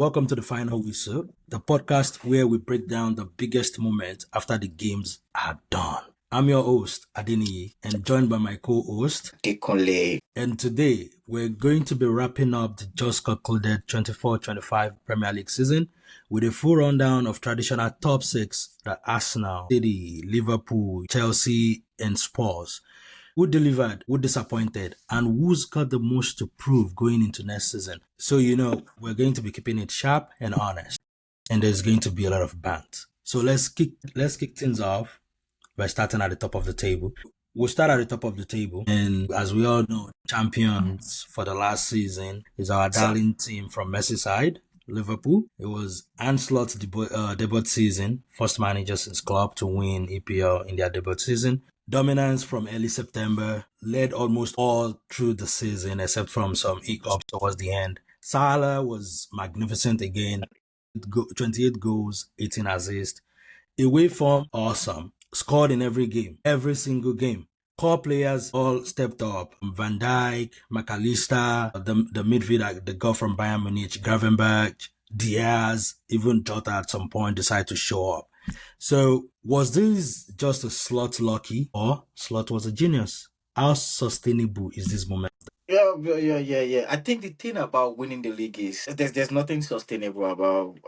Welcome to the Final Whistle, the podcast where we break down the biggest moments after the games are done. I'm your host, Adeniyi, and joined by my co-host, Dekunle. And today we're going to be wrapping up the just concluded 24-25 Premier League season with a full rundown of traditional top six that Arsenal, City, Liverpool, Chelsea, and Spurs. Who delivered, who disappointed, and who's got the most to prove going into next season. So, we're going to be keeping it sharp and honest, and there's going to be a lot of bant. So let's kick things off by starting at the top of the table. We'll start at the top of the table, and as we all know, champions for the last season is our darling team from Merseyside, Liverpool. It was Arne Slot's debut season, first manager since club to win EPL in their debut season. Dominance from early September, led almost all through the season except from some hiccups towards the end. Salah was magnificent again, 28 goals, 18 assists. Away form, awesome. Scored in every single game. Core players all stepped up. Van Dijk, McAllister, the midfielder, the guy from Bayern Munich, Gravenberch, Diaz, even Jota at some point decided to show up. So was this just a Slot lucky or Slot was a genius? How sustainable is this moment? Yeah. I think the thing about winning the league is there's nothing sustainable about.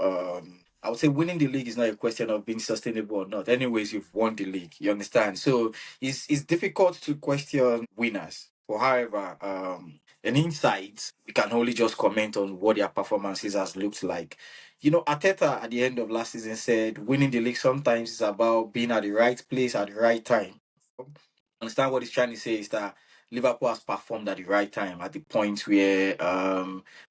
I would say winning the league is not a question of being sustainable or not. Anyways, you've won the league. You understand? So it's difficult to question winners. But however, in insight, we can only just comment on what their performances has looked like. Arteta at the end of last season said winning the league sometimes is about being at the right place at the right time. Understand what he's trying to say is that Liverpool has performed at the right time, at the point where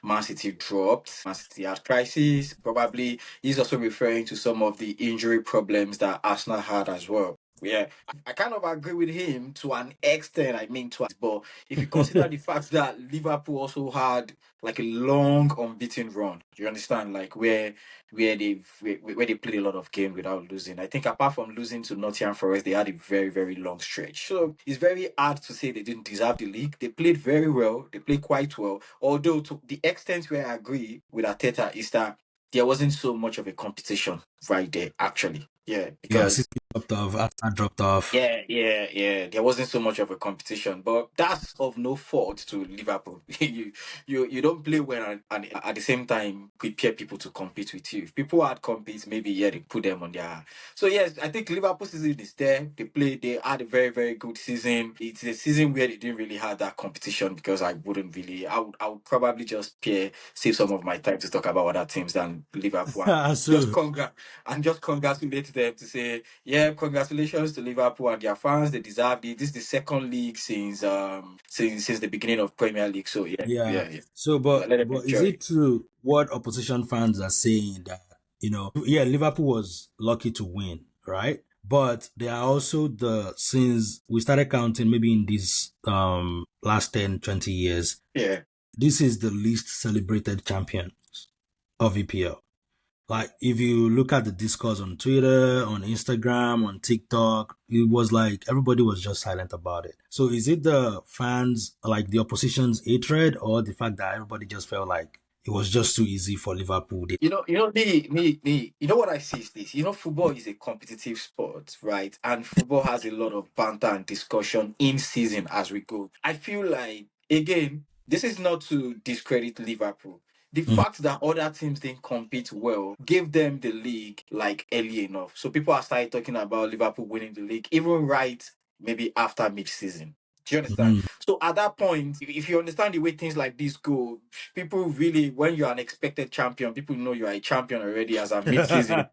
Man City dropped. Man City had crisis. Probably he's also referring to some of the injury problems that Arsenal had as well. Yeah, I kind of agree with him to an extent. But if you consider the fact that Liverpool also had like a long unbeaten run, do you understand? Like where they played a lot of games without losing. I think apart from losing to Nottingham Forest, they had a very, very long stretch. So it's very hard to say they didn't deserve the league. They played very well. They played quite well. Although to the extent where I agree with Arteta is that there wasn't so much of a competition right there, actually. Yeah, Yeah, because City dropped off, Arsenal dropped off. yeah. There wasn't so much of a competition, but that's of no fault to Liverpool. You don't play well and at the same time prepare people to compete with you. If people had compete, maybe they put them on their. So yes, I think Liverpool season is there. They had a very very good season. It's a season where they didn't really have that competition because I would probably just save some of my time to talk about other teams than Liverpool and just So congratulate them to say, yeah, congratulations to Liverpool and their fans. They deserve it. This is the second league since the beginning of Premier League. So yeah. yeah. So, Let them but is enjoy. it true what opposition fans are saying that yeah, Liverpool was lucky to win, right? But there are also since we started counting maybe in these last 10, 20 years, Yeah. this is the least celebrated champion of EPL. Like if you look at the discourse on Twitter, on Instagram, on TikTok, it was like everybody was just silent about it. So is it the fans, like the opposition's hatred, or the fact that everybody just felt like it was just too easy for Liverpool? You know what I see is this. Football is a competitive sport, right? And football has a lot of banter and discussion in season as we go. I feel like again, this is not to discredit Liverpool. The Mhm. fact that other teams didn't compete well gave them the league like early enough. So people are started talking about Liverpool winning the league, even right maybe after mid-season. Do you understand? Mhm. So at that point, if you understand the way things like this go, people really, when you're an expected champion, people know you are a champion already as a mid-season.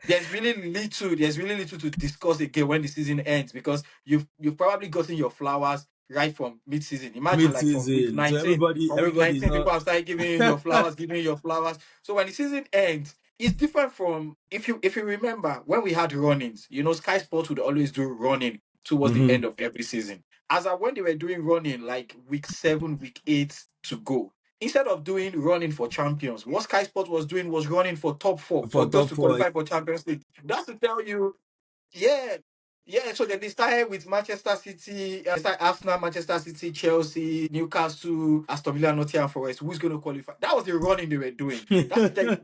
There's really little to discuss again when the season ends because you've probably gotten your flowers right from mid-season. Imagine like from week Mid-season, so 19. From week everybody is 19, not. people have started giving you your flowers, giving you your flowers. So when the season ends, it's different from if you remember when we had run-ins, Sky Sports would always do running towards the Mhm. end of every season. As of when they were doing running like week 7, week 8 to go. Instead of doing running for champions, what Sky Sports was doing was running for top four, For for those top to four. qualify for Champions League. That's to tell you, yeah, Yeah, so they started with Manchester City, started Arsenal, Manchester City, Chelsea, Newcastle, Aston Villa, Nottingham Forest. Who's going to qualify? That was the running they were doing. There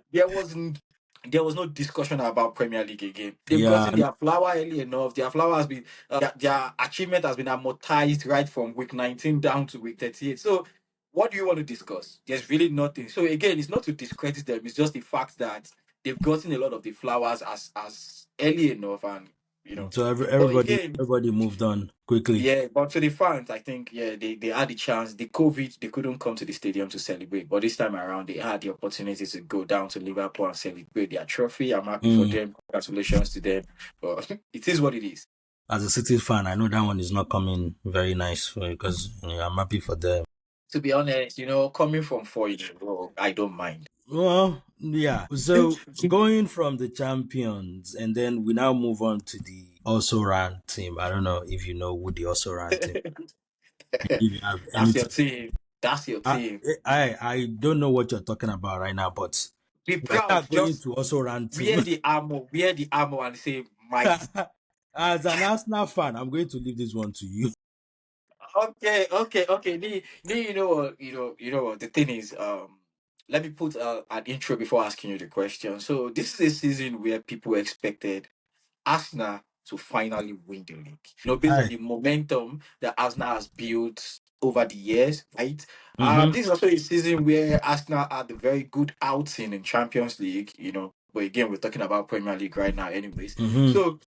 was no discussion about Premier League again. They've Yeah, gotten their flower early enough. Their flower has been their achievement has been amortized right from week 19 down to week 38. So what do you want to discuss? There's really nothing. So again, it's not to discredit them. It's just the fact that they've gotten a lot of the flowers as early enough, and you know. so But again, everybody moved on quickly. yeah, but to the fans, I think, yeah, they had the chance. The COVID, they couldn't come to the stadium to celebrate, but this time around, they had the opportunity to go down to Liverpool and celebrate their trophy. I'm happy for Mm. them. Congratulations to them. But it is what it is. As a City fan, I know that one is not coming very nice for because I'm happy for them. To be honest, coming from 4 in a row, I don't mind. Well, yeah. So going from the champions, and then we now move on to the also ran team. I don't know if you know who the also ran team. If you have That's your anything, team. That's your I, team. I don't know what you're talking about right now, but Be we're proud. not going Just to also ran team. wear the armor, and say mighty. As an Arsenal fan, I'm going to leave this one to you. Okay. You know what? The thing is, let me put an intro before asking you the question. So this is a season where people expected Arsenal to finally win the league. Based on Hi. the momentum that Arsenal has built over the years, right? Mm-hmm. This is also a season where Arsenal had a very good outing in Champions League. But again, we're talking about Premier League right now, anyways. Mm-hmm. So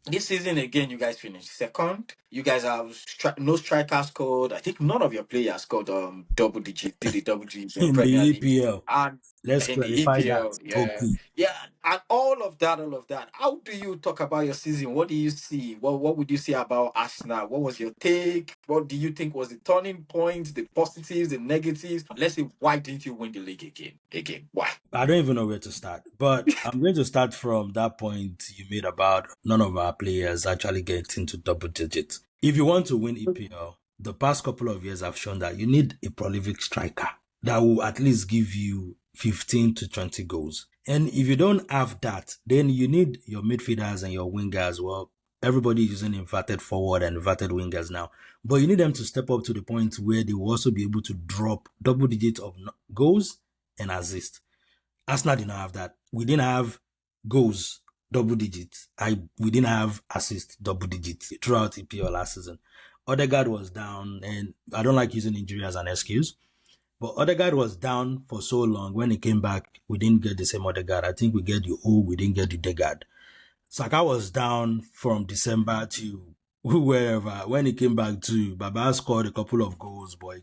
this season again, you guys finished second. You guys have no striker scored. I think none of your players scored double digit, did the double digits in In the Premier League, EPL, and let's in the clarify that. EPL, yeah, Okay. yeah, and all of that. How do you talk about your season? What do you see? What would you say about Arsenal? What was your take? What do you think was the turning point? The positives, the negatives. Let's say, why didn't you win the league again? Again, why? I don't even know where to start, but I'm going to start from that point you made about none of our players actually getting to double digits. If you want to win EPL, the past couple of years have shown that you need a prolific striker that will at least give you 15 to 20 goals. And if you don't have that, then you need your midfielders and your wingers. Well, everybody is using inverted forward and inverted wingers now, but you need them to step up to the point where they will also be able to drop double digits of goals and assists. Arsenal did not have that. We didn't have goals double digits. We didn't have assists double digits throughout EPL last season. Odegaard was down, and I don't like using injury as an excuse, but Odegaard was down for so long. When he came back, we didn't get the same Odegaard. I think we get the old, we didn't get the Degard. Saka was down from December to wherever. When he came back to, Baba scored a couple of goals, but he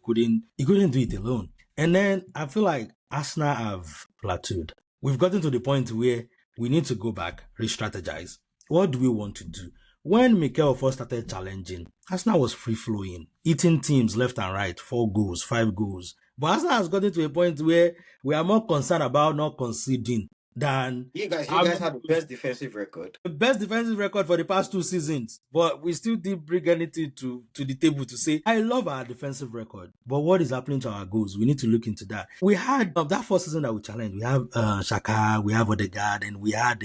couldn't do it alone. And then I feel like Arsenal have plateaued. We've gotten to the point where we need to go back, re-strategize. What do we want to do? When Mikel first started challenging, Arsenal was free flowing, eating teams left and right, 4 goals, 5 goals. But Arsenal has gotten to a point where we are more concerned about not conceding than You guys had the best defensive record. the best defensive record for the past 2 seasons, but we still didn't bring anything to the table to say, I love our defensive record, but what is happening to our goals? We need to look into that. We had that first season that we challenged. We have Shaka, we have Odegaard, and we had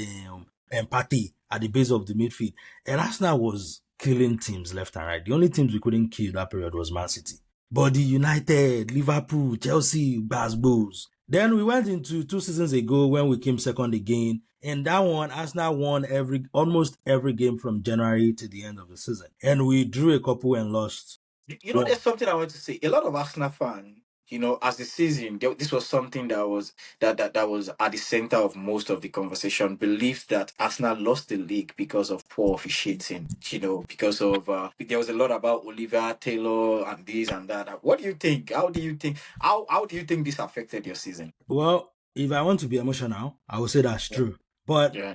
Empathy at the base of the midfield. And Arsenal was killing teams left and right. The only teams we couldn't kill that period was Man City. But the United, Liverpool, Chelsea, Basbos. Then we went into 2 seasons ago when we came second again. And that one, Arsenal won almost every game from January to the end of the season. And we drew a couple and lost one. There's something I want to say. A lot of Arsenal fans, as the season, this was something that was at the center of most of the conversation. Believed that Arsenal lost the league because of poor officiating. Because of there was a lot about Oliver Taylor and this and that. What do you think? How do you think this affected your season? Well, if I want to be emotional, I would say that's Yeah. true. But Yeah.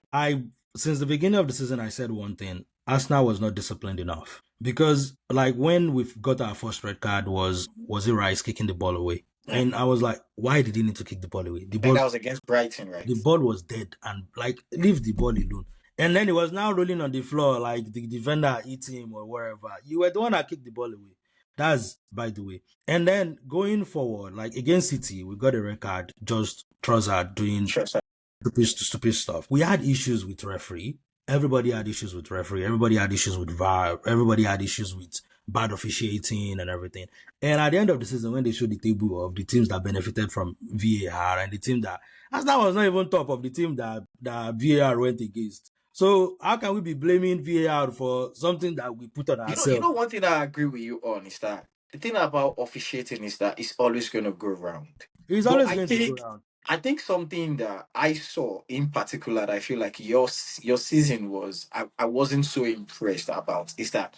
since the beginning of the season, I said one thing: Arsenal was not disciplined enough. Because, like, when we got our first red card, was it Rice kicking the ball away? Yeah. And I was like, why did he need to kick the ball away? And that was against Brighton, right? The ball was dead, and like, leave the ball alone. And then he was now rolling on the floor like the defender hit him or wherever. You were the one that kicked the ball away. That's by the way. And then going forward, like against City, we got a record, just Trossard doing Sure. stupid stuff. We had issues with referee. everybody had issues with referee, everybody had issues with VAR, everybody had issues with bad officiating and everything. And at the end of the season, when they showed the table of the teams that benefited from VAR and the team that Arsenal was not even top of the team that VAR went against. So how can we be blaming VAR for something that we put on You ourselves? know, one thing I agree with you on is that the thing about officiating is that it's always going to go round. It's But always going to go around. I think something that I saw in particular that I feel like your season was I wasn't so impressed about is that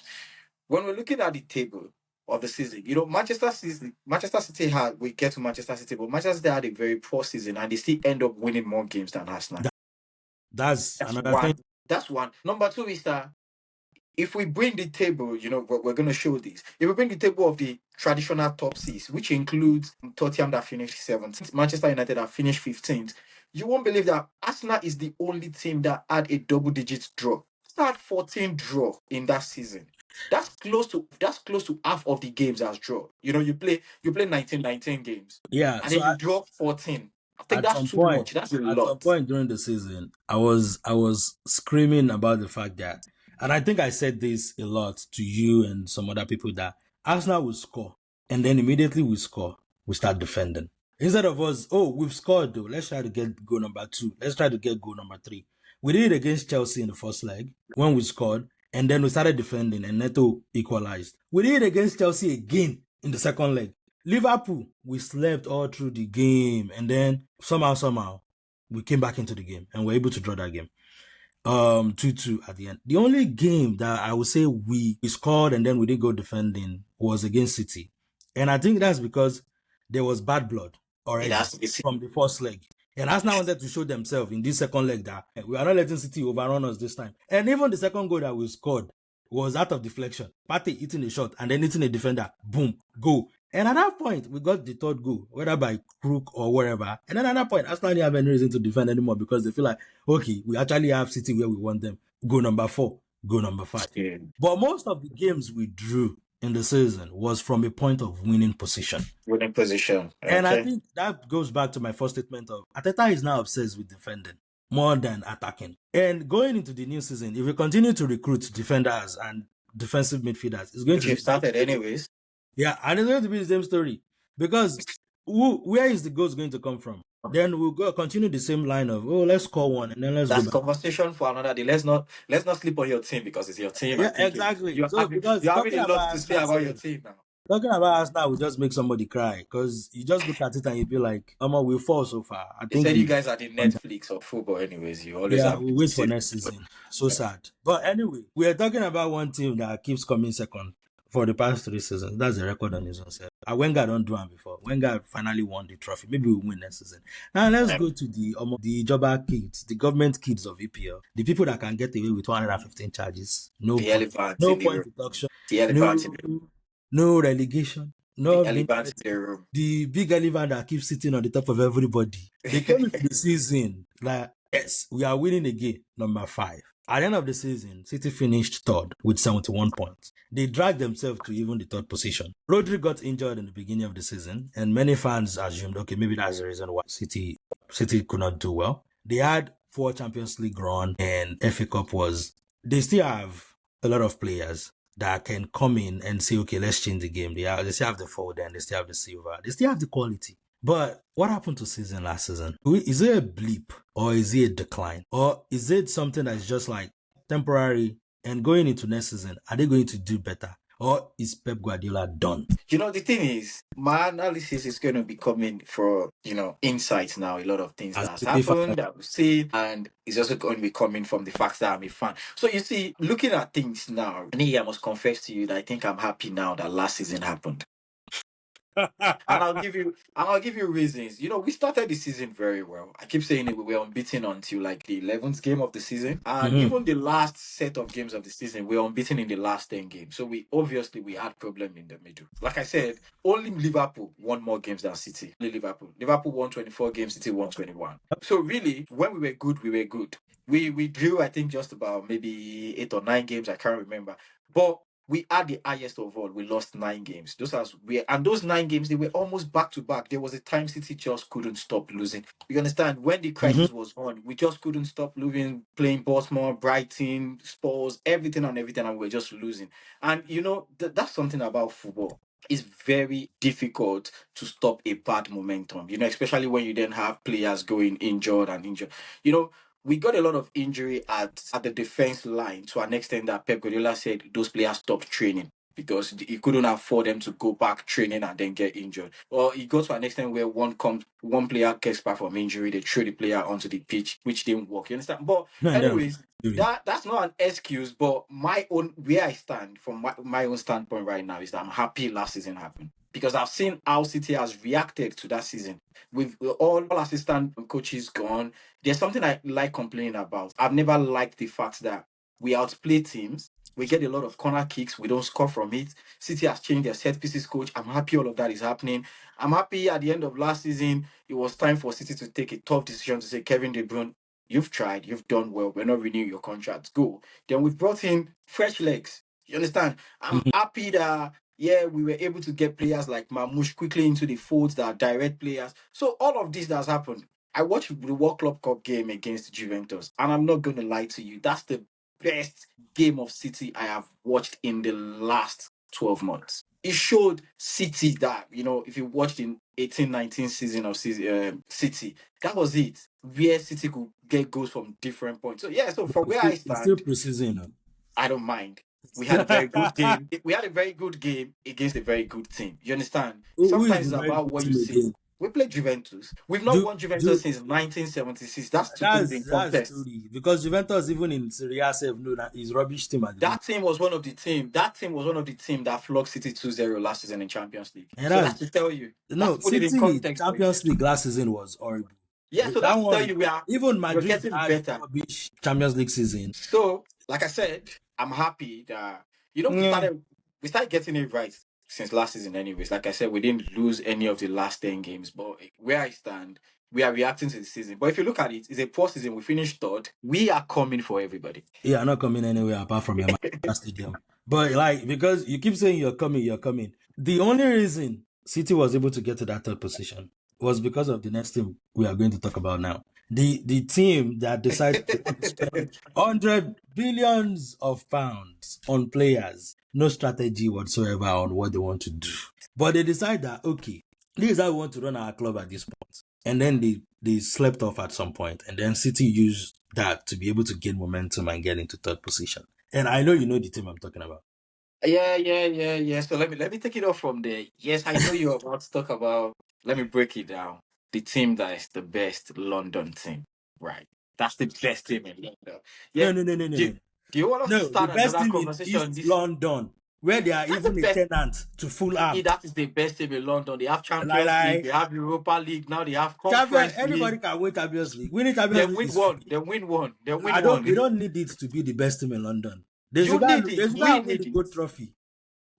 when we're looking at the table of the season, you know, Manchester City had we get to Manchester City, but Manchester City had a very poor season and they still end up winning more games than Arsenal. That's That's another thing. one. That's one. Number two is that if we bring the table, you know, we're going to show this. If we bring the table of the traditional top six, which includes Tottenham that finished 17th, Manchester United that finished 15th, you won't believe that Arsenal is the only team that had a double-digit draw. Arsenal had 14 draw in that season. That's close to half of the games as draw. You know, you play 19 games, Yeah. and So then you draw 14. I think at that's some too point, much. That's a at some lot. point during the season, I was screaming about the fact that, and I think I said this a lot to you and some other people, that Arsenal will score, and then immediately we score, we start defending. Instead of us, oh, we've scored though, let's try to get goal number two, let's try to get goal number three. We did it against Chelsea in the first leg when we scored, and then we started defending, and Neto equalized. We did it against Chelsea again in the second leg. Liverpool, we slept all through the game, and then somehow, we came back into the game and were able to draw that game. 2-2 at the end. The only game that I would say we scored and then we did go defending was against City. And I think that's because there was bad blood It already has to be seen. from the first leg. And Arsenal wanted to show themselves in this second leg that we are not letting City overrun us this time. And even the second goal that we scored was out of deflection. Partey hitting a shot and then hitting a defender. Boom, goal. And at that point, we got the third goal, whether by crook or whatever. And then at that point, Arsenal didn't have any reason to defend anymore because they feel like, okay, we actually have City where we want them. Goal number 4, goal number 5. Yeah. But most of the games we drew in the season was from a point of winning position. Winning position. And I Okay. think that goes back to my first statement of Arteta is now obsessed with defending more than attacking. And going into the new season, if we continue to recruit defenders and defensive midfielders, it's going Which to be you've started anyways. yeah, and it's going to be the same story because where is the goals going to come from? Then we'll go continue the same line of let's score one and then let's go That's back. conversation for another day. Let's not sleep on your team because it's your team. I Yeah, think exactly. you're So having because you're having a lot to say about your team now. talking about Arsenal will just make somebody cry because you just look at it and you be like, we fall so far. I They think said you we guys are the Netflix of football, anyways. You always yeah, have we to wait for say. next season. So sad. But anyway, we are talking about one team that keeps coming second for the past 3 seasons. That's the record on his own self. Wenger don't do it before. Wenger finally won the trophy. Maybe we'll win next season. Now let's go to the jobber kids, the government kids of EPL, the people that can get away with 115 charges. No The point. elephant No in the point room. deduction. The elephant in No, the room. no relegation. The No elephant in the vindicated. room. The big elephant that keeps sitting on the top of everybody. They came into the season like, yes, we are winning again, number 5. At the end of the season, City finished third with 71 points. They dragged themselves to even the third position. Rodri got injured in the beginning of the season, and many fans assumed, okay, maybe that's the reason why City could not do well. They had 4 Champions League run, and FA Cup was. They still have a lot of players that can come in and say, okay, let's change the game. They still have the forward and they still have the silver. They still have the quality. But what happened to season last season? Is it a blip or is it a decline? Or is it something that's just like temporary and going into next season, are they going to do better? Or is Pep Guardiola done? You know, the thing is, my analysis is going to be coming from, insights now. A lot of things As that's a fan, happened, that we've seen, and it's also going to be coming from the fact that I'm a fan. So you see, looking at things now, I must confess to you that I think I'm happy now that last season happened. And I'll give you reasons. You know, we started the season very well. I keep saying it, we were unbeaten until like the 11th game of the season. And Mhm. even the last set of games of the season, we were unbeaten in the last 10 games. So we had problem in the middle. Like I said, only Liverpool won more games than City. Only Liverpool. Liverpool won 24 games, City won 21. So really, when we were good, we were good. We drew, I think, just about maybe 8 or 9 games, I can't remember. But we had the highest of all. We lost 9 games. And those 9 games, they were almost back to back. There was a time City just couldn't stop losing. You understand? When the Mhm. crisis was on, we just couldn't stop losing, playing Bournemouth, Brighton, Spurs, everything and everything, and we are just losing. And that's something about football. It's very difficult to stop a bad momentum, especially when you then have players going injured and injured. You know, we got a lot of injury at the defense line to an extent that Pep Guardiola said those players stopped training because he couldn't afford them to go back training and then get injured. Or it got to an extent where one player gets back from injury, they throw the player onto the pitch, which didn't work. You understand? But And then, anyways, that's not an excuse. But my own where I stand from my own standpoint right now is that I'm happy last season happened because I've seen how City has reacted to that season with all assistant coaches gone. There's something I like complaining about. I've never liked the fact that we outplay teams. We get a lot of corner kicks. We don't score from it. City has changed their set pieces coach. I'm happy all of that is happening. I'm happy at the end of last season, it was time for City to take a tough decision to say, Kevin De Bruyne, you've tried, you've done well. We're not renewing your contract. Go. Then we've brought in fresh legs. You understand? I'm Mhm. happy that yeah, we were able to get players like Mamouche quickly into the fold that are direct players. So all of this that's happened. I watched the World Club Cup game against Juventus, and I'm not going to lie to you. That's the best game of City I have watched in the last 12 months. It showed City that, if you watched in 18-19 season of City, that was it. Where City could get goals from different points. So, yeah, so But from where I it's still stand, preseason. I don't mind. We had a very good game. We had a very good game against a very good team. You understand? Who is Sometimes the it's very about good what you team see. again? We played Juventus. We've not Do won Juventus do since 1976. That's to put it in that's context. story because Juventus even in Serie A self know that is rubbish team at the moment. That team was one of the team. That team was one of the team that flogged City 2-0 last season in Champions League. And So that's that's to tell you. That's no to put it in City context for you. Champions League last season was horrible. Yeah, so That that's to tell one, you even we're Madrid getting had better. rubbish Champions League season. So, like I said, I'm happy that Yeah, we started getting it right since last season. Anyways, like I said, we didn't lose any of the last 10 games. But where I stand, we are reacting to the season. But if you look at it, it's a poor season. We finished third. We are coming for everybody. yeah, not coming anywhere apart from your Manchester Stadium. But like because you keep saying you're coming. The only reason City was able to get to that third position was because of the next team we are going to talk about now. The team that decided they want to spend 100 billions of pounds on players, no strategy whatsoever on what they want to do. But they decide that okay, this is how we want to run our club at this point. And then they slept off at some point, and then City used that to be able to gain momentum and get into third position. And I know you know the team I'm talking about. Yeah. So let me take it off from there. Yes, I know you're about to talk about. Let me break it down. The team that is the best London team, right? That's the best team in London. No, Yeah. no, no, no, no, Do, no. do you want us to No, the start best another team in conversation? East This London, where they are that's the even a best. tenant to Fulham. That is the best team in London. They have Like, Champions League. They like have Europa League. Now they have champion, Conference anybody League. can win Champions League. Winning Champions Then League win is one. free. Then win one. Then win I don't. We one. don't need it to be the best team in London. You need They it. should go We and win the need it. gold trophy.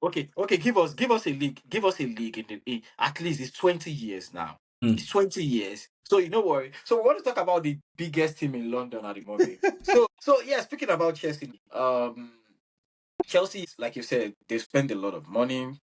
Okay. Give us a league. Give us a league at least it's 20 years now. Hmm. It's 20 years. So you know what? So we want to talk about the biggest team in London at the moment. So yeah, speaking about Chelsea, Chelsea, like you said, they spend a lot of money.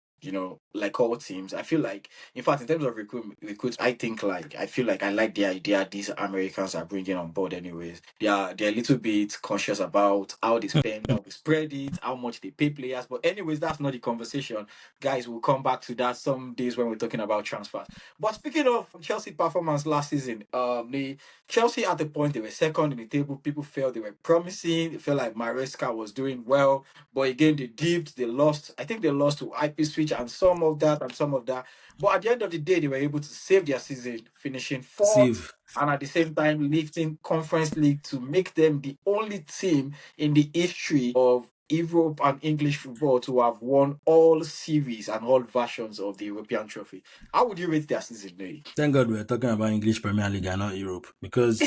Like all teams. I feel like, in fact, in terms of recruits, I feel like I like the idea these Americans are bringing on board. Anyways, they're a little bit conscious about how they spend, how they spread it, how much they pay players. But anyways, that's not the conversation, guys. We'll come back to that some days when we're talking about transfers. But speaking of Chelsea performance last season, the Chelsea at the point they were second in the table. People felt they were promising. They felt like Maresca was doing well. But again, they dipped, they lost. I think they lost to IP Switch and some of that and some of that. But at the end of the day, they were able to save their season, finishing fourth Save. and at the same time lifting Conference League to make them the only team in the history of Europe and English football to have won all series and all versions of the European trophy. How would you rate their season, Louis? Thank God we're talking about English Premier League and not Europe because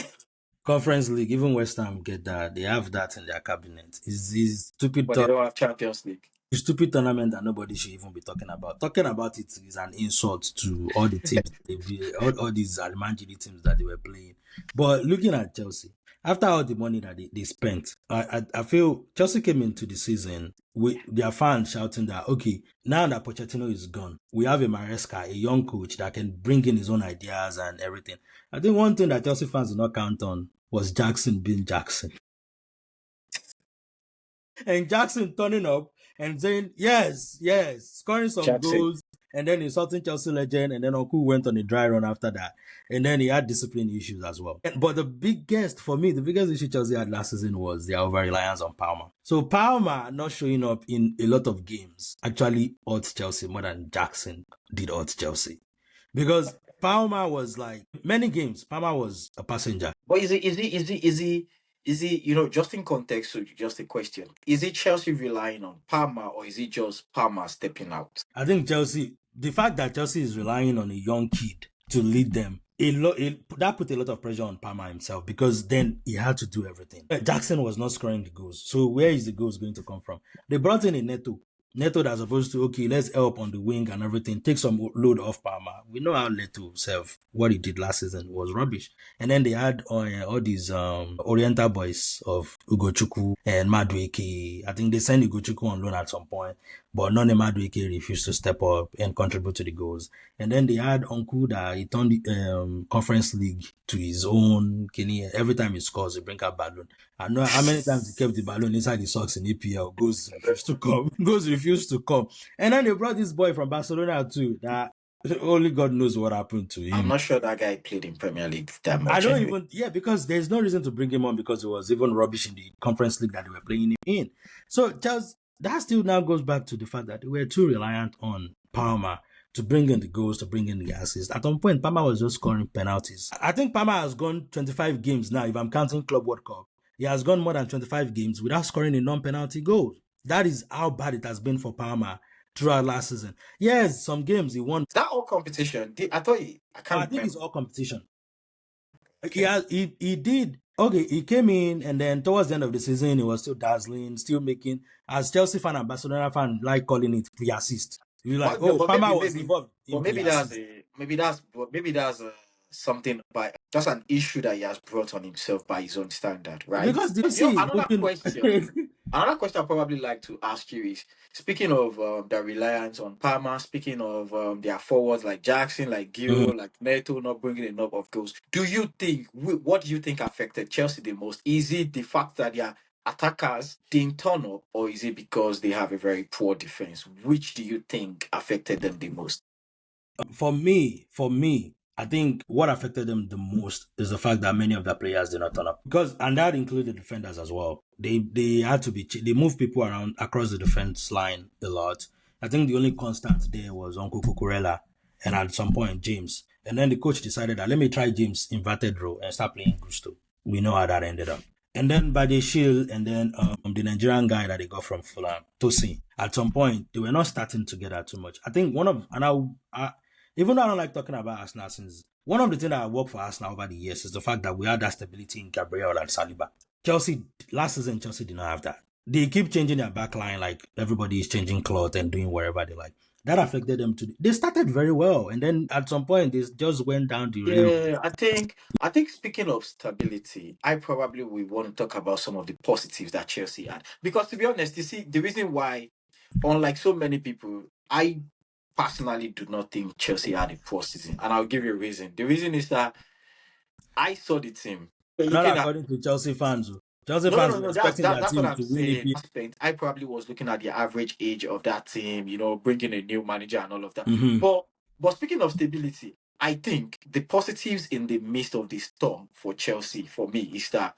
Conference League, even West Ham get that. They have that in their cabinet. It's this But they don't have Champions League. stupid tournament that nobody should even be talking about. Talking about it is an insult to all the teams, all these Almanjiri teams that they were playing. But looking at Chelsea, after all the money that they spent, I feel Chelsea came into the season with their fans shouting that, okay, now that Pochettino is gone, we have a Maresca, a young coach that can bring in his own ideas and everything. I think one thing that Chelsea fans did not count on was Jackson being Jackson. And Jackson turning up and saying, yes, yes, scoring some Jackson. goals, and then insulting Chelsea legend, and then Oku went on a dry run after that. And then he had discipline issues as well. But the biggest, for me, the biggest issue Chelsea had last season was their over-reliance on Palmer. So Palmer not showing up in a lot of games actually hurt Chelsea more than Jackson did hurt Chelsea. Because Palmer was like, many games, Palmer was a passenger. But is he, just in context, so just a question. Is it Chelsea relying on Palmer or is it just Palmer stepping out? I think Chelsea, the fact that Chelsea is relying on a young kid to lead them, that put a lot of pressure on Palmer himself because then he had to do everything. Jackson was not scoring the goals. So where is the goals going to come from? They brought in a Neto. Neto that's supposed to, okay, let's help on the wing and everything, take some load off Palmer. We know how Neto self, what he did last season was rubbish. And then they had all these Oriental boys of Ugochukwu and Madueke. I think they sent Ugochukwu on loan at some point, but None Madueke refused to step up and contribute to the goals. And then they had Onku that he turned the Conference League to his own. Every time he scores, he bring up balloon. I know how many times he kept the balloon inside the socks in EPL. Goals refused to come. Goals refused to come. And then they brought this boy from Barcelona too. That only God knows what happened to him. I'm not sure that guy played in Premier League that much. I don't even, because there's no reason to bring him on because it was even rubbish in the Conference League that they were playing him in. So just that still now goes back to the fact that they were too reliant on Palmer to bring in the goals, to bring in the assists. At one point, Palmer was just scoring penalties. I think Palmer has gone 25 games now, if I'm counting Club World Cup. He has gone more than 25 games without scoring a non-penalty goal. That is how bad it has been for Palmer throughout last season. Yes, some games he won. Is that all competition? I thought I can't I think remember. it's all competition. Okay. He did. Okay, he came in and then towards the end of the season, he was still dazzling, still making, as Chelsea fan and Barcelona fan, like calling it pre-assist. You're like, But, oh, but Palmer maybe, was maybe, involved but in pre-assist. maybe that's something by that's an issue that he has brought on himself by his own standard, right? Because you see, Another question. Another question I'd probably like to ask you is speaking of the reliance on Palmer, speaking of their forwards like Jackson, like Mhm. Giro, like Neto not bringing enough of goals. Do you think, what do you think affected Chelsea the most? Is it the fact that their attackers didn't turn up, or is it because they have a very poor defense? Which do you think affected them the most? For me, I think what affected them the most is the fact that many of the players did not turn up. And that included defenders as well. They had to they moved people around across the defense line a lot. I think the only constant there was Uncle Cucurella and at some point James. And then the coach decided that let me try James inverted row and start playing Gusto. We know how that ended up. And then Bade Shield and then the Nigerian guy that they got from Fulham, Tosin. At some point, they were not starting together too much. I think even though I don't like talking about Arsenal, since one of the things that I worked for Arsenal over the years is the fact that we had that stability in Gabriel and Saliba. Last season, Chelsea did not have that. They keep changing their back line, like everybody is changing cloth and doing whatever they like. That affected them too. They started very well, and then at some point, they just went down the rail. Yeah, I think speaking of stability, I probably will want to talk about some of the positives that Chelsea had. Because to be honest, you see, the reason why, unlike so many people, I personally do not think Chelsea had a poor season. And I'll give you a reason. The reason is that I saw the team. We're Not looking at according to Chelsea fans. Chelsea no, no, fans no, were no. That's expecting that, their that's what team I'm to win saying. EPL. I probably was looking at the average age of that team, bringing a new manager and all of that. Mm-hmm. But speaking of stability, I think the positives in the midst of the storm for Chelsea, for me, is that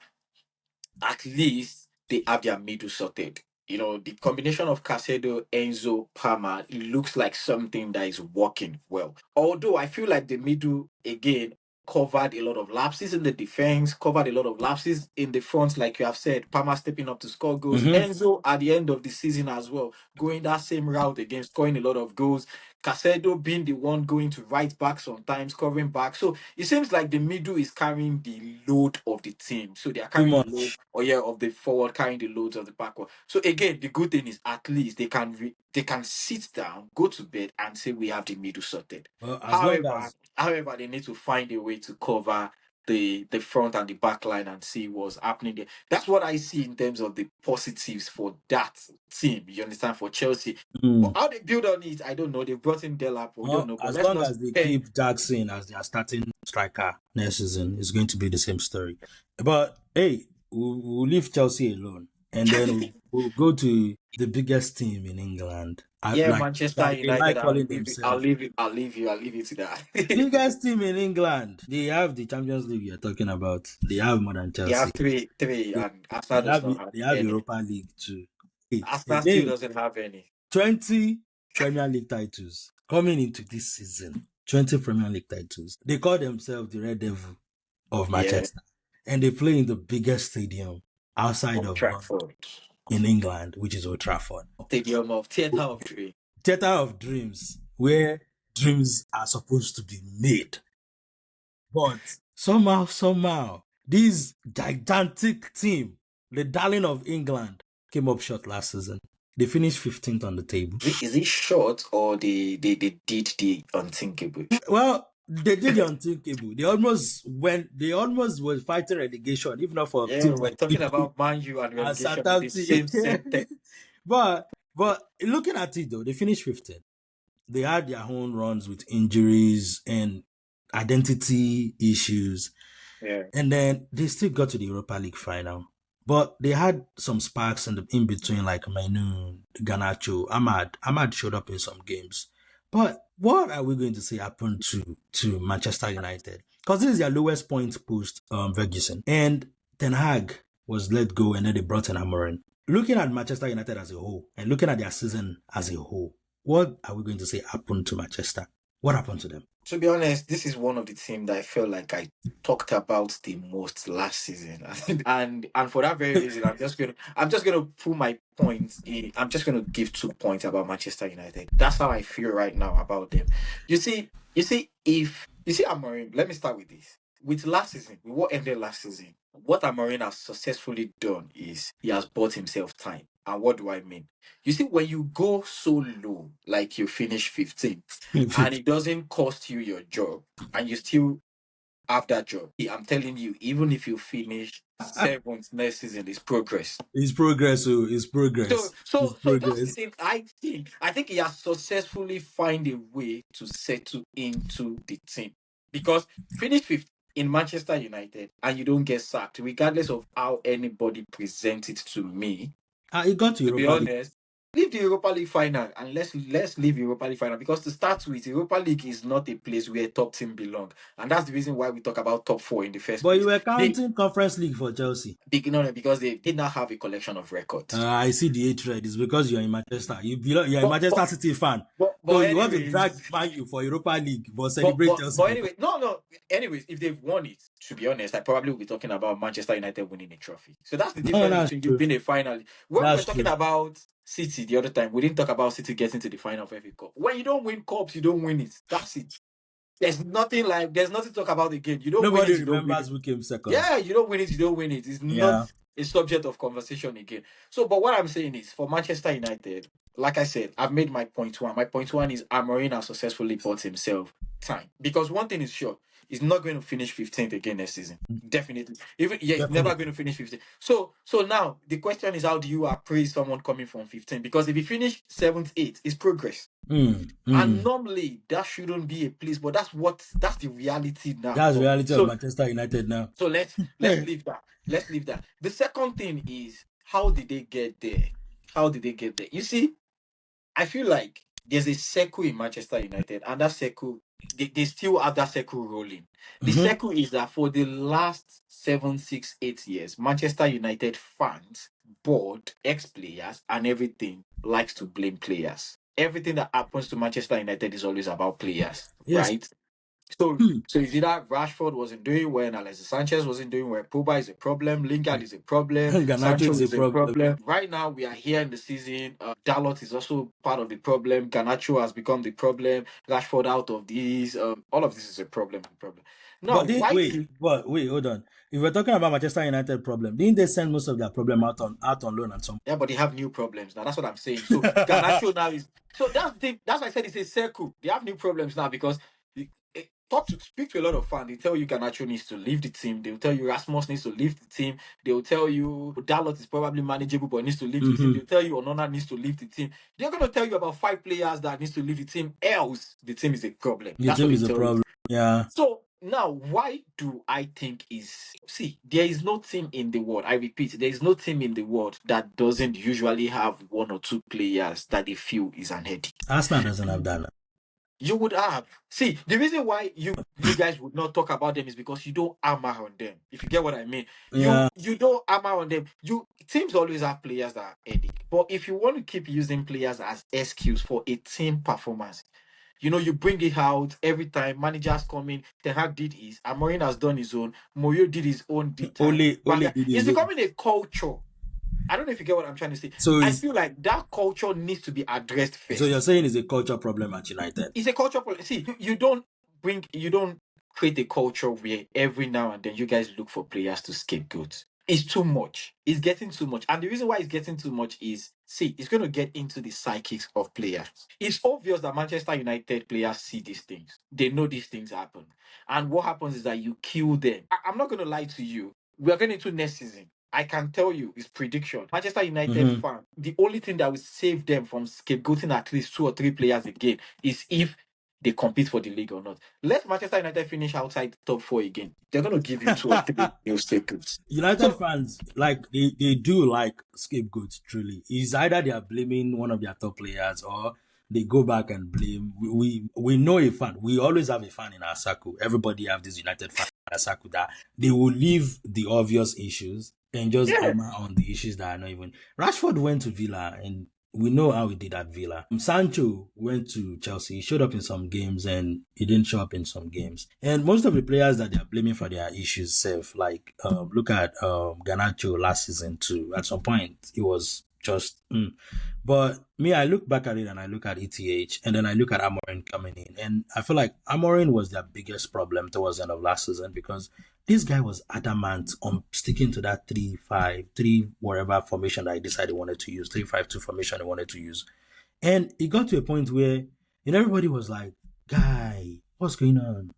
at least they have their middle sorted. The combination of Casedo, Enzo, Palmer, it looks like something that is working well. Although I feel like the middle, again, covered a lot of lapses in the defense, covered a lot of lapses in the front, like you have said. Palmer stepping up to score goals. Mm-hmm. Enzo at the end of the season as well, going that same route again, scoring a lot of goals. Casedo being the one going to right back sometimes, covering back. So it seems like the middle is carrying the load of the team. So they are Too carrying the load, much. or yeah, of the forward, carrying the loads of the backward. So again, the good thing is at least they can sit down, go to bed, and say we have the middle sorted. Well, as long However, as however, they need to find a way to cover the front and the back line and see what's happening there. That's what I see in terms of the positives for that team. You understand? For Chelsea. But Mm. how they build on it, I don't know. They brought in Delap, we don't Well, know. But as let's long not as they spend. keep Jackson as their starting striker next season, it's going to be the same story. But hey, we'll leave Chelsea alone, and then we'll go to the biggest team in England. Yeah, Manchester Like they United. like calling themselves. I'll leave you. I'll leave you to that. Biggest team in England. They have the Champions League you're talking about. They have more than They Chelsea. have three, They, and Arsenal does not have they have any. Europa League too. Hey, Arsenal still again, doesn't have any. 20 Premier League titles coming into this season. 20 Premier League titles. They call themselves the Red Devil of Yeah, Manchester. And they play in the biggest stadium outside Old of London Trafford, in England, which is Old Trafford. Stadium of Theatre of Dream. Theater of dreams, where dreams are supposed to be made. But somehow, this gigantic team, the darling of England, came up short last season. They finished 15th on the table. Is it short or they did the unthinkable? Well, they did the unthinkable. They almost were fighting relegation, if not for Yeah, teams we're like talking Liverpool about Man U and and relegation in the Southampton. same sentence. but looking at it though, they finished 15th. They had their own runs with injuries and identity issues. Yeah. And then they still got to the Europa League final. But they had some sparks in between, like Mainu, Ganacho, Ahmad. Ahmad showed up in some games. But what are we going to say happened to Manchester United? Because this is their lowest point post Ferguson. And Ten Hag was let go and then they brought in Amorim. Looking at Manchester United as a whole and looking at their season as a whole, what are we going to say happened to Manchester? What happened to them? To be honest, this is one of the teams that I felt like I talked about the most last season, and for that very reason, I'm just gonna put my points in. I'm just gonna give 2 points about Manchester United. That's how I feel right now about them. If you see Amorim, let me start with this. With last season, with what ended last season, what Amorim has successfully done is he has bought himself time. And what do I mean? You see, when you go so low, like you finish 15th, and it doesn't cost you your job, and you still have that job, I'm telling you, even if you finish seventh next season, it's progress. It's progress, oh, it's So, progress. It's so that's the progress. thing. I think he has successfully find a way to settle into the team because finish fifth in Manchester United and you don't get sacked, regardless of how anybody presents it to me. He got to To be Europa League. honest, leave the Europa League final and let's leave Europa League final because to start with, Europa League is not a place where top team belong, and that's the reason why we talk about top four in the first But place. you were counting Conference League for Chelsea. No, because they did not have a collection of records. I see the hatred. It's because you're in Manchester. You're a But Manchester City fan. but So you want to drag anyways, Man U for Europa League, but celebrate Chelsea but for. anyway, no. Anyways, if they've won it, to be honest, I probably will be talking about Manchester United winning a trophy. So that's the No, difference that's between you true. being a final. When we're That's talking true. about City the other time, we didn't talk about City getting to the final of FA Cup. When you don't win cups, you don't win it. That's it. There's nothing to talk about again. You don't win Nobody it, you don't win remembers it. who came second. Yeah, you don't win it, you don't win it. It's not Yeah. a subject of conversation again. So, but what I'm saying is for Manchester United, like I said, I've made my point one. My point one is Amorim has successfully bought himself time. Because one thing is sure, he's not going to finish 15th again next season. Definitely. He's never going Definitely. to finish 15th. So now the question is how do you appraise someone coming from 15th? Because if he finish 7th, 8th, it's progress. And normally that shouldn't be a place, but that's the reality now That's the for me. reality of Manchester United now. So let's leave that. Let's leave that. The second thing is how did they get there? How did they get there? You see, I feel like there's a circle in Manchester United, and that circle they still have that circle rolling. The Mm-hmm. circle is that for the last 7, 6, 8 years, Manchester United fans, board, ex-players, and everything likes to blame players. Everything that happens to Manchester United is always about players, Yes. right? So it's either Rashford wasn't doing well, and Alexis Sanchez wasn't doing well. Pogba is a problem. Lingard is a problem. Ganacho Sancho is a is a problem. problem. Right now, we are here in the season. Dalot is also part of the problem. Ganacho has become the problem. Rashford out of these. All of this is a problem. Now, But why do wait, hold on. If we're talking about Manchester United problem, didn't they send most of their problem out on loan at some? yeah, but they have new problems now. That's what I'm saying. So Ganacho now is so that's the thing. That's why I said it's a circle. They have new problems now because speak to a lot of fans. They tell you Garnacho needs to leave the team. They'll tell you Rasmus needs to leave the team. They'll tell you Dalot is probably manageable but needs to leave the team. Mm-hmm. They'll tell you Onana needs to leave the team. They're gonna tell you about 5 players that needs to leave the team. Else the team is a problem. The That's what team they is a tell you. problem. Yeah. So now, why do I think is see? There is no team in the world. I repeat, there is no team in the world that doesn't usually have 1 or 2 players that they feel is an headache. Arsenal doesn't have that now. You would have. See, the reason why you guys would not talk about them is because you don't hammer on them. If you get what I mean. Yeah. You don't hammer on them. Teams always have players that are headache. But if you want to keep using players as excuse for a team performance, you bring it out every time. Managers come in. Ten Hag did his. Amorim has done his own. Moyo did his own the time. Ole did It's his own. becoming a culture. I don't know if you get what I'm trying to say. So I feel like that culture needs to be addressed first. So you're saying it's a culture problem at United? It's a culture problem. See, you don't create a culture where every now and then you guys look for players to scapegoat. It's too much. It's getting too much. And the reason why it's getting too much is, see, it's going to get into the psychics of players. It's obvious that Manchester United players see these things. They know these things happen. And what happens is that you kill them. I'm not going to lie to you. We are going into next season. I can tell you, it's prediction. Manchester United fan, the only thing that will save them from scapegoating at least 2 or 3 players again is if they compete for the league or not. Let Manchester United finish outside the top 4 again. They're going to give you 2 or 3 new scapegoats. United fans, like, they do like scapegoats, truly. It's either they are blaming one of their top players or they go back and blame. We know a fan. We always have a fan in our circle. Everybody have this United fan in our circle that they will leave the obvious issues and just hammer on the issues that are not even. Rashford went to Villa and we know how he did at Villa. Sancho went to Chelsea. He showed up in some games and he didn't show up in some games. And most of the players that they are blaming for their issues, look at Garnacho last season too. At some point, it was just. But me, I look back at it and I look at ETH and then I look at Amorim coming in. And I feel like Amorim was their biggest problem towards the end of last season because this guy was adamant on sticking to that 3-5-3 whatever formation that he decided he wanted to use, 3-5-2 formation he wanted to use. And it got to a point where everybody was like, guy, what's going on?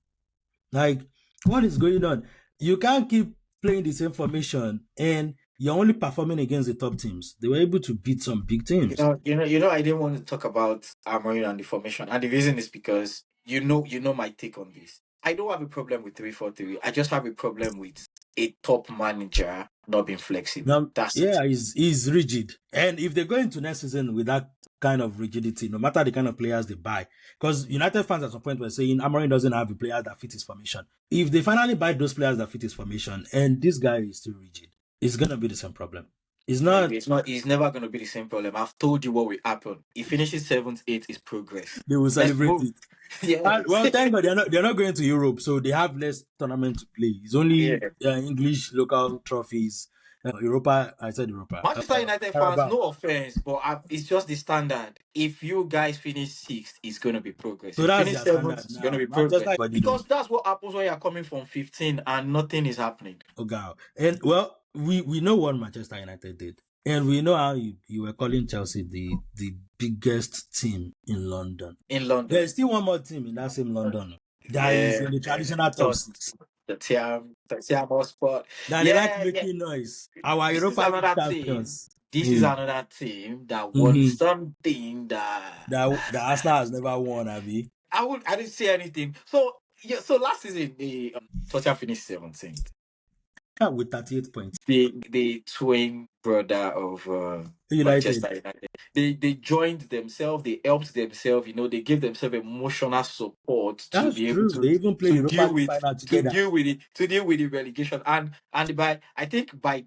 Like, what is going on? You can't keep playing the same formation and you're only performing against the top teams. They were able to beat some big teams. I didn't want to talk about Amorim and the formation. And the reason is because you know my take on this. I don't have a problem with 3-4-3. I just have a problem with a top manager not being flexible. That's it. He's rigid. And if they go into next season with that kind of rigidity, no matter the kind of players they buy, because United fans at some point were saying Amorim doesn't have a player that fits his formation. If they finally buy those players that fit his formation and this guy is still rigid, it's going to be the same problem. It's not. It's never going to be the same problem. I've told you what will happen. If finishes 7th, 8th is progress. They will celebrate it. Yeah. Well, thank God they're not going to Europe, so they have less tournament to play. It's only English local trophies. Europa. I said Europa. Manchester United fans, no offense, but it's just the standard. If you guys finish 6th, it's going to be progress. So if that's finish 7th, it's going to be progress. Because that's what happens when you're coming from 15 and nothing is happening. Okay. And well, we know what Manchester United did. And we know how you were calling Chelsea the biggest team in London. There's still one more team in that same London that is in the traditional top 6. The Tottenham spot. That they like making noise. Our Europa League champions. This is another team that won something that Arsenal has never won, Abby. I didn't say anything. So last season the Tottenham finished 17th. With 38 points. The twin brother of Manchester United. They joined themselves, they helped themselves, they gave themselves emotional support to be able to, they even play Europa League final together. to deal with the relegation. And by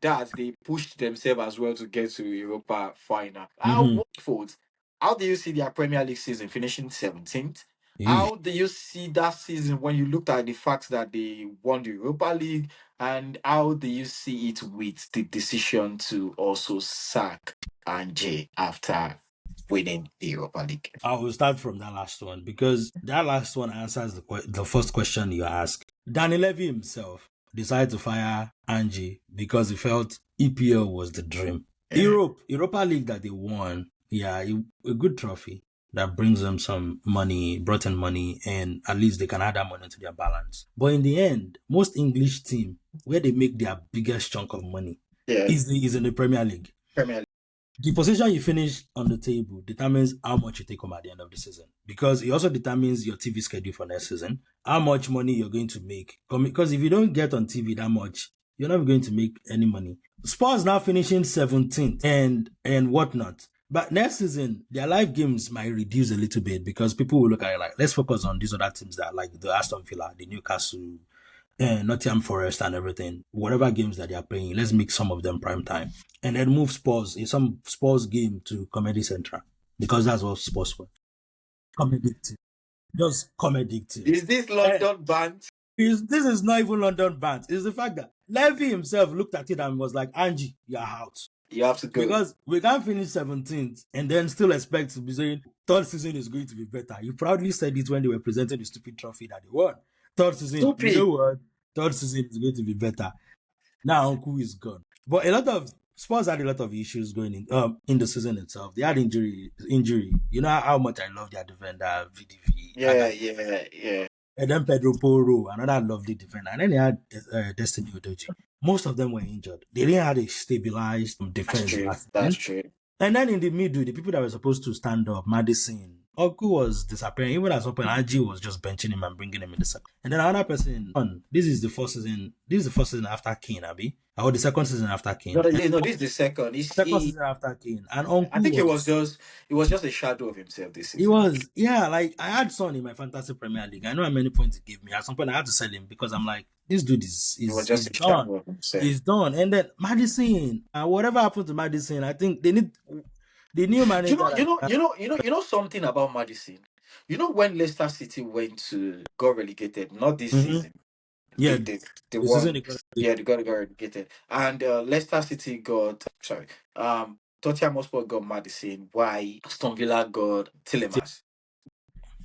that they pushed themselves as well to get to Europa final. How do you see their Premier League season finishing 17th? How do you see that season when you looked at the fact that they won the Europa League? And how do you see it with the decision to also sack Ange after winning the Europa League? I will start from that last one because that last one answers the first question you asked. Danny Levy himself decided to fire Ange because he felt EPL was the dream. Europa League that they won, a good trophy. that brings them some money, brought in money, and at least they can add that money to their balance. But in the end, most English team where they make their biggest chunk of money Yeah. is in the Premier League. Premier League. The position you finish on the table determines how much you take home at the end of the season, because it also determines your TV schedule for next season, how much money you're going to make. Because if you don't get on TV that much, you're not going to make any money. Spurs now finishing 17th and whatnot. But next season, their live games might reduce a little bit because people will look at it like, let's focus on these other teams that like the Aston Villa, the Newcastle, Nottingham Forest and everything. Whatever games that they are playing, let's make some of them prime time. And then move Spurs in some Spurs game to Comedy Central, because that's what Spurs were. Comedic. Just comedic. Is this London band? This is not even London band. It's the fact that Levy himself looked at it and was like, Angie, you're out. You have to go. Because we can't finish 17th and then still expect to be saying third season is going to be better. You proudly said it when they were presenting the stupid trophy that they won. Third season, Stupid. you know what? Third season is going to be better. Now Uncle is gone. But Spurs had a lot of issues going in the season itself. They had injury. You know how much I love their defender, VDV. Yeah. And then Pedro Porro, another lovely defender. And then they had Destiny Udoji. Most of them were injured. They didn't have a stabilized defense. That's true. And then in the middle, the people that were supposed to stand up, Madison, Oku was disappearing. Even at some point, Angie was just benching him and bringing him in the second. And then another person, this is the first season after Kane, Abi. Or the second season after Kane. No, this is the second. Second season after Kane. And Uncle I think it was just a shadow of himself this season. He was, yeah, like I had Son in my fantasy Premier League. I know how many points he gave me. At some point I had to sell him because I'm like, this dude is done. He's done. And then Madison, whatever happened to Madison, I think they need the new manager. You know something about Madison. You know when Leicester City got relegated, not this season. Yeah, they got relegated, and Leicester City Tottenham Hotspur got Madison. Why Aston Villa got Tielemans?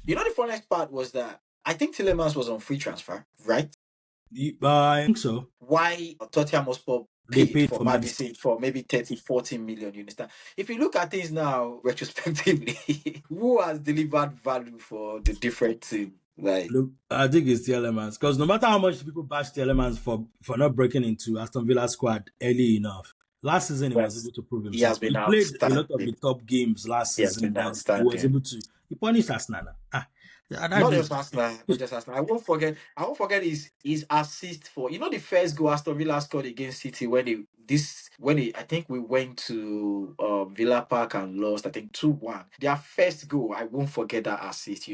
You know the funniest part was that I think Tielemans was on free transfer, right? I think so. Why Tottenham Hotspur paid for Madison for maybe 30-40 million, you understand? If you look at things now retrospectively, who has delivered value for the different team? Like, look, I think it's Tielemans, because no matter how much people bash Tielemans for not breaking into Aston Villa squad early enough, last season he was able to prove himself. He played a lot of the top games last season. He was able to. He punished Arsenal. Not just Arsenal. I won't forget his assist for the first goal Aston Villa scored against City I think we went to Villa Park and lost, I think 2-1. Their first goal, I won't forget that assist.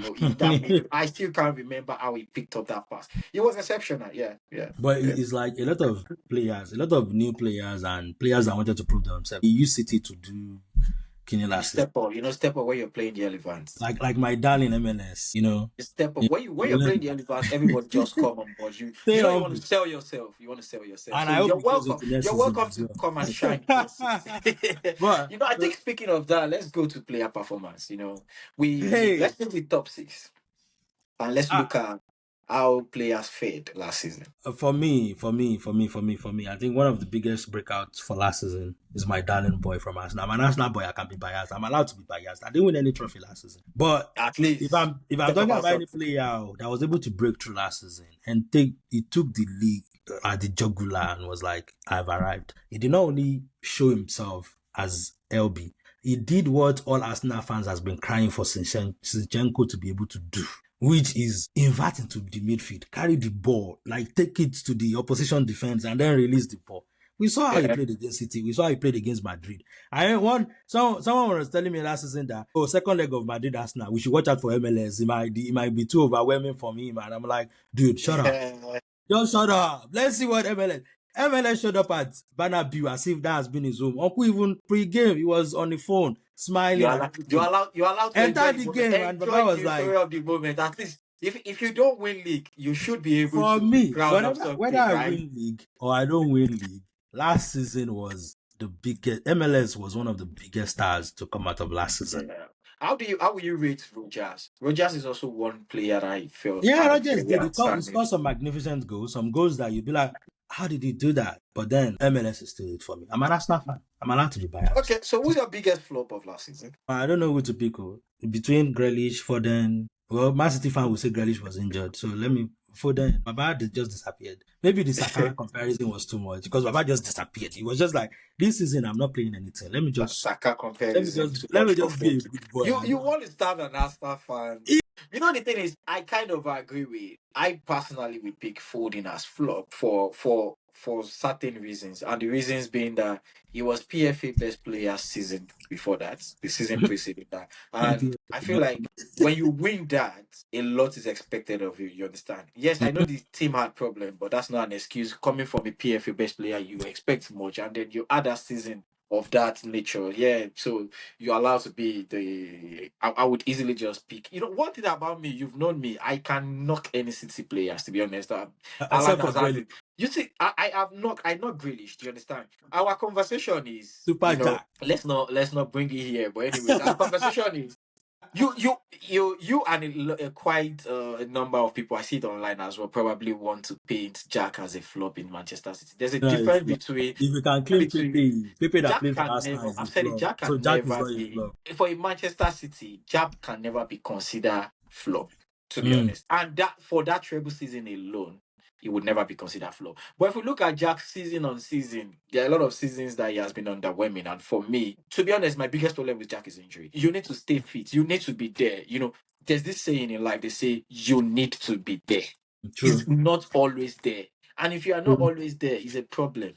I still can't remember how he picked up that pass. It was exceptional. Yeah. But it's like a lot of players, a lot of new players and players that wanted to prove themselves. He used City to do step up when you're playing the Elephants. Like my darling MLS, Step up. When you're playing the Elephants, everybody just come on board. You want to sell yourself. And so you're welcome to come and shine. But I think speaking of that, let's go to player performance. Let's do the top 6. And let's look at how players fared last season. For me, I think one of the biggest breakouts for last season is my darling boy from Arsenal. I'm an Arsenal boy. I can be biased. I'm allowed to be biased. I didn't win any trophy last season, but at least if I'm talking about any player that was able to break through last season and he took the league at the jugular and was like, I've arrived. He did not only show himself as LB, he did what all Arsenal fans has been crying for Zinchenko to be able to do, which is invert into the midfield, carry the ball, like take it to the opposition defense and then release the ball. We saw how he played against City. We saw how he played against Madrid. Someone was telling me last season that, second leg of Madrid Arsenal, we should watch out for MLS. It might be too overwhelming for me, man. I'm like, dude, shut up. Just shut up. Let's see what MLS showed up at Bernabeu as if that has been his home. Uncle, even pre-game, he was on the phone, smiling. You're allowed to enter the game, and Baba was like, of the moment. At least if you don't win league, you should be able for to. Me, whether I win league or I don't win league, last season was the biggest. MLS was one of the biggest stars to come out of last season. Yeah. How will you rate Rogers? Rogers is also one player I felt. Yeah, Rogers did. He scored some magnificent goals, some goals that you'd be like, how did he do that? But then MLS is still it for me. I'm an Arsenal fan. I'm allowed to be biased. Okay, so who's your biggest flop of last season? I don't know who to pick. Between Grealish, Foden. Well, Man City fan will say Grealish was injured. So let me Foden. Baba just disappeared. Maybe the Saka comparison was too much because Baba just disappeared. He was just like, this season I'm not playing anything. The Saka comparison too Let much me for just be a food. good boy. You want to start an Arsenal fan. You know the thing is, I kind of agree with. I personally would pick Foden as flop for certain reasons, and the reasons being that he was PFA best player season before that, the season preceding that, and I feel like when you win that, a lot is expected of you. You understand? Yes, I know the team had problem, but that's not an excuse. Coming from a PFA best player, you expect much, and then you add that season of that nature. Yeah, so you're allowed to be the. I would easily just pick. You know, one thing about me, you've known me, I can knock any City players. To be honest, Alan Except for has had Grealish. it. You see, I have not. I not Grealish. Do you understand? Our conversation is, Super Jack. let's not bring it here. But anyways, our conversation is you and a quite a number of people I see it online as well probably want to paint Jack as a flop in Manchester City. There's a No, it's difference flop. between If you can claim Pepe that Jack played for can Arsenal never. is I've a said it. flop. Jack So can Jack is never not a be flop. for a Manchester City. Jack can never be considered flop. To be Mm. honest, and that for that treble season alone, he would never be considered flop. But if we look at Jack's season on season, there are a lot of seasons that he has been underwhelming. And for me, to be honest, my biggest problem with Jack is injury. You need to stay fit. You need to be there. You know, there's this saying in life. They say you need to be there. He's True. not always there, and if you are not always there, it's a problem.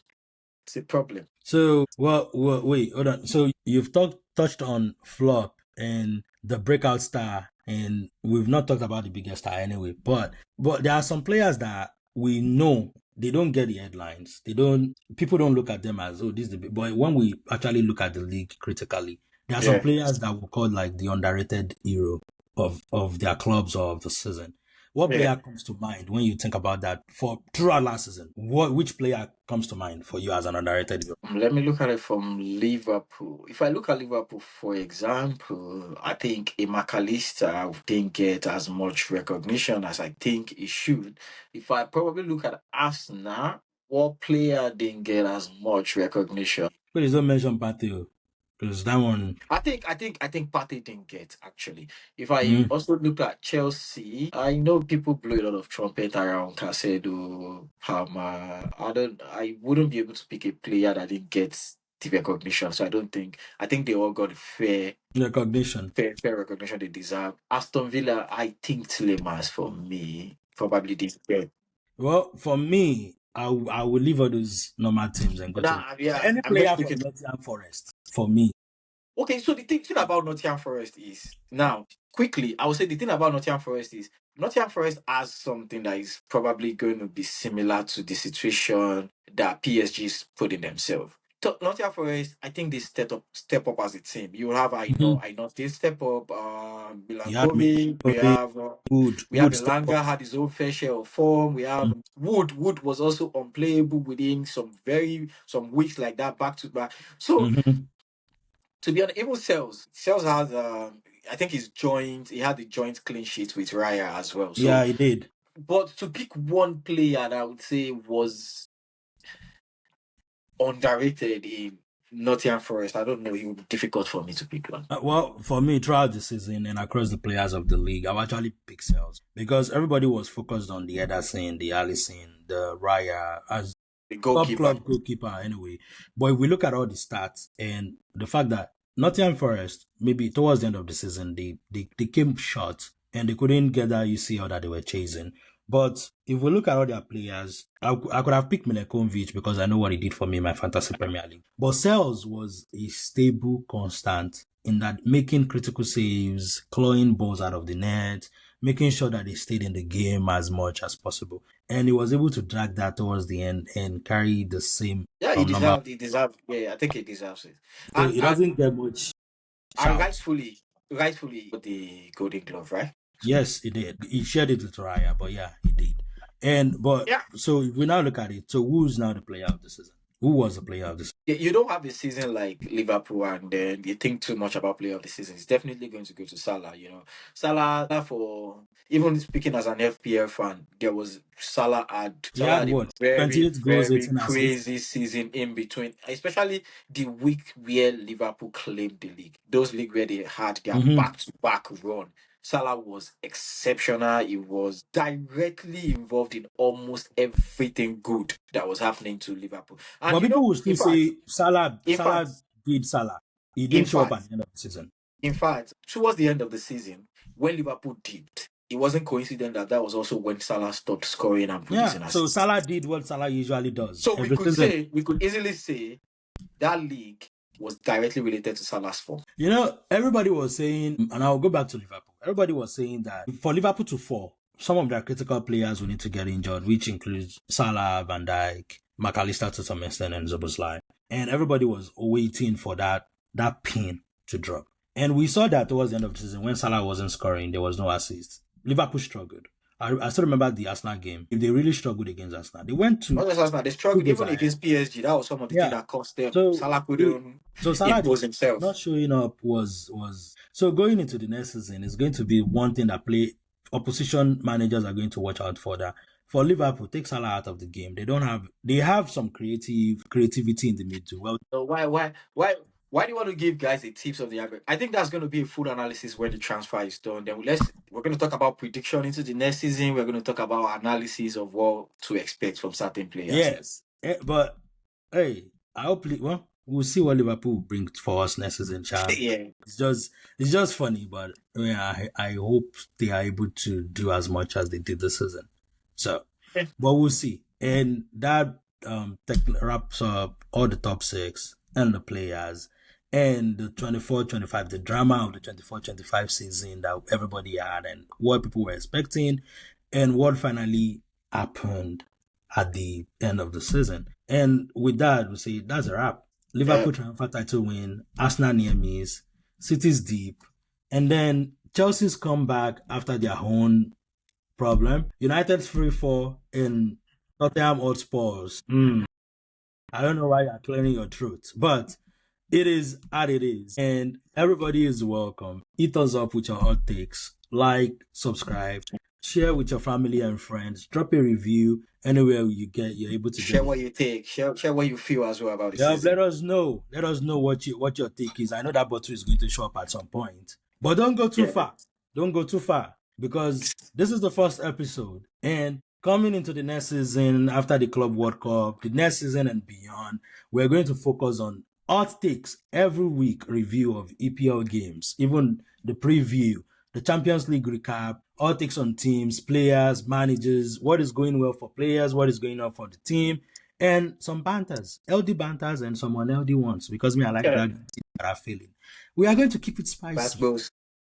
It's a problem. So, wait, hold on. So you've touched on flop and the breakout star, and we've not talked about the biggest star anyway. But there are some players that we know they don't get the headlines. They don't. People don't look at them as, oh, this is the big. But when we actually look at the league critically, there are some Yeah. players that we call like the underrated hero of their clubs or of the season. What Yeah. player comes to mind when you think about that for throughout last season? Which player comes to mind for you as an underrated hero? Let me look at it from Liverpool. If I look at Liverpool, for example, I think a McAllister didn't get as much recognition as I think he should. If I probably look at Arsenal, what player didn't get as much recognition? Please don't mention Partey because that one. I think Partey didn't get actually. If I Mm, also look at Chelsea, I know people blow a lot of trumpet around Casedo, Palmer. I wouldn't be able to pick a player that didn't get the recognition. So I think they all got recognition. fair recognition they deserve. Aston Villa, I think Tillemans for me probably didn't get. Well, for me, I will leave all those normal teams and go to Nah, yeah, any I'm just player from speaking. Nottingham Forest. For me, Okay, so the thing about Nottingham Forest is now quickly. I would say the thing about Nottingham Forest is Nottingham Forest has something that is probably going to be similar to the situation that PSG's put in themselves. Nottingham Forest, I think they step up as a team. You have mhm. I know they step up. You had me. Milankovic, we have Wood step up. Elanga had his own fair share of form. We have Wood. Wood was also unplayable within some weeks like that back to back. So Mm-hmm. to be honest, even Sales has I think he had the joint clean sheet with Raya as well. So Yeah, he did. but to pick one player that I would say was underrated in Nottingham Forest, I don't know, it would be difficult for me to pick one. Well, for me, throughout the season and across the players of the league, I've actually picked Sales because everybody was focused on the Ederson, the Allison, the Raya as The top goalkeeper. club goalkeeper anyway. But if we look at all the stats and the fact that Nottingham Forest, maybe towards the end of the season, they came short and they couldn't get that UCL that they were chasing. But if we look at all their players, I could have picked Milenkovic because I know what he did for me in my fantasy Premier League. But Sales was a stable constant in that making critical saves, clawing balls out of the net, making sure that they stayed in the game as much as possible. And he was able to drag that towards the end and carry the same Yeah, number. he deserves yeah, I think he deserves it. So And it doesn't get much shout. rightfully the golden glove, right? Yes, he did. He shared it with Raya, but yeah, he did. And but Yeah. so if we now look at it, so who's now the player of the season? Who was the player of the season? You don't have a season like Liverpool and then you think too much about player of the season. It's definitely going to go to Salah, you know. Salah for even speaking as an FPL fan, there was He Salah had had a what? very, 28 goals, very 18 assists. crazy season in between, especially the week where Liverpool claimed the league. Those league where they had their Mm-hmm. back-to-back run. Salah was exceptional. He was directly involved in almost everything good that was happening to Liverpool. And But you people know, will still say in fact, Salah did Salah. He in didn't show up at fact, the end of the season. towards the end of the season, when Liverpool dipped, it wasn't coincident that that was also when Salah stopped scoring and Yeah, producing so assists. Salah did what Salah usually does So every season. we could easily say that league was directly related to Salah's form. You know, everybody was saying, and I'll go back to Liverpool. Everybody was saying that for Liverpool to fall, some of their critical players will need to get injured, which includes Salah, Van Dijk, McAllister to some extent, and Szoboszlai. And everybody was waiting for that pin to drop. And we saw that towards the end of the season when Salah wasn't scoring, there was no assist. Liverpool struggled. I still remember the Arsenal game. If they really struggled against Arsenal, they went to Not just Arsenal, they 2 struggled goals even ahead. against PSG. That was some of the things Yeah. that cost them. So Salah couldn't Salah impose himself. not showing up was so going into the next season is going to be one thing that opposition managers are going to watch out for. That for Liverpool, take Salah out of the game. They have some creativity in the middle. Well, So why do you want to give guys the tips of the average? I think that's going to be a full analysis when the transfer is done. Then we're going to talk about prediction into the next season. We're going to talk about analysis of what to expect from certain players. yes, but hey, I hope we'll see what Liverpool bring for us next season, Sean. Yeah. It's just funny, but yeah, I hope they are able to do as much as they did this season. So, but we'll see. And that wraps up all the top 6 and the players and the 24-25, the drama of the 24-25 season that everybody had and what people were expecting and what finally happened at the end of the season. And with that, we say that's a wrap. Liverpool triumphant title win, Arsenal near miss, City's deep, and then Chelsea's comeback after their own problem. United's 3-4 in Tottenham Hotspurs. I don't know why you're clearing your throat, but it is as it is. And everybody is welcome. Hit us up with your hot takes. Like, subscribe, share with your family and friends. Drop a review anywhere you're able to Share get what it. you think. Share what you feel as well about the Yeah, season. let us know. Let us know what your take is. I know that bottle is going to show up at some point. But don't go too far. Don't go too far. Because this is the first episode. And coming into the next season, after the Club World Cup, the next season and beyond, we're going to focus on hot takes every week review of EPL games, even the preview, the Champions League recap, hot takes on teams, players, managers, what is going well for players, what is going on for the team, and some banters, LD banters and some unLD ones, because I like that feeling. We are going to keep it spicy.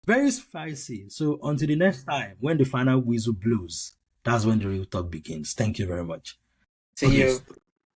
Very spicy. So until the next time, when the final whistle blows, that's when the real talk begins. Thank you very much. See you.